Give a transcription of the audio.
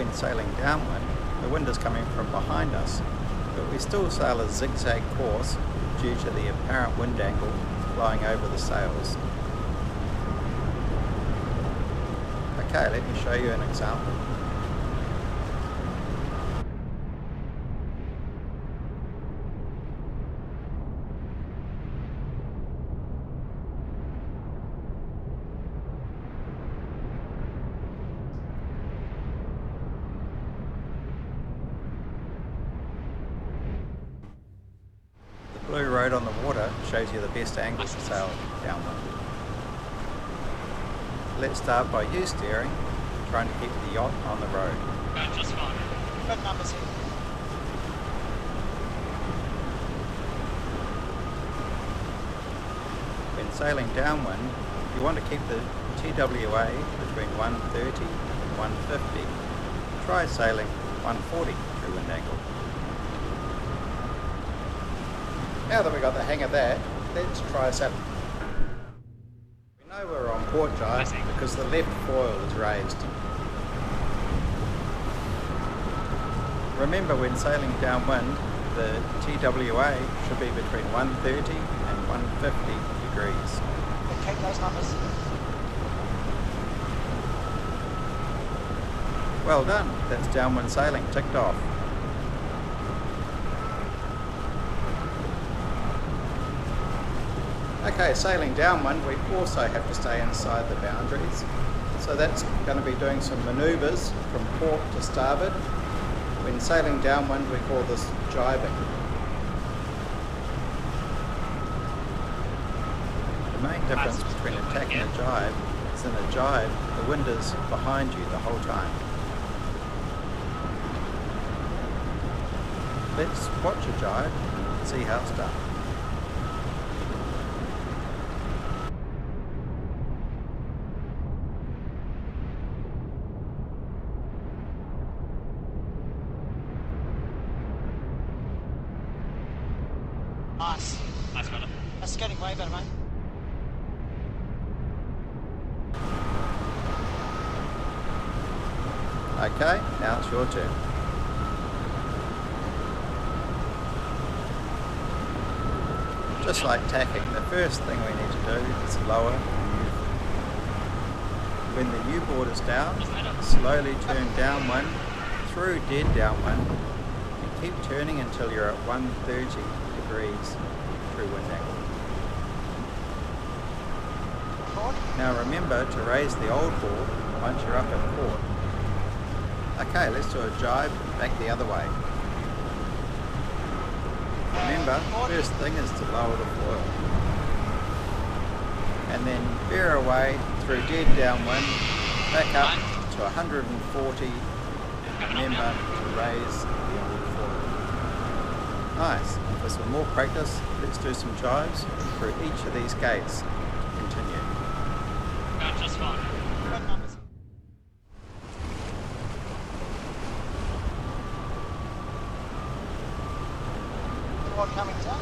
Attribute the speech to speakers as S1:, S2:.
S1: when sailing downwind, the wind is coming from behind us, but we still sail a zigzag course due to the apparent wind angle blowing over the sails. Okay, let me show you an example. The blue road on the water shows you the best angle to sail downwind. Let's start by you steering, trying to keep the yacht on the road.
S2: Just fine. Good numbers here.
S1: When sailing downwind, you want to keep the TWA between 130 and 150. Try sailing 140 through wind angle. Now that we got the hang of that, let's try sailing. We know we're on port jibe because the left foil is raised. Remember, when sailing downwind, the TWA should be between 130 and 150 degrees.
S2: Keep those numbers.
S1: Well done, that's downwind sailing ticked off. Okay, sailing downwind, we also have to stay inside the boundaries. So that's going to be doing some manoeuvres from port to starboard. When sailing downwind, we call this gybing. The main difference between a tack and a jibe is in a jibe, the wind is behind you the whole time. Let's watch a jibe and see how it's done.
S2: Nice. Nice, brother. That's getting way better, mate.
S1: Okay, now it's your turn. Just like tacking, the first thing we need to do is lower the U. When the U-board is down, slowly turn downwind through dead downwind and keep turning until you're at 130 degrees through wind angle. Now remember to raise the old board once you're up at port. Okay, let's do a jibe back the other way. Remember, first thing is to lower the foil. And then bear away through dead downwind, back up to 140. Remember to raise the old foil. Nice. For some more practice, let's do some jibes through each of these gates to continue.
S2: Just fine. Good numbers. What coming down?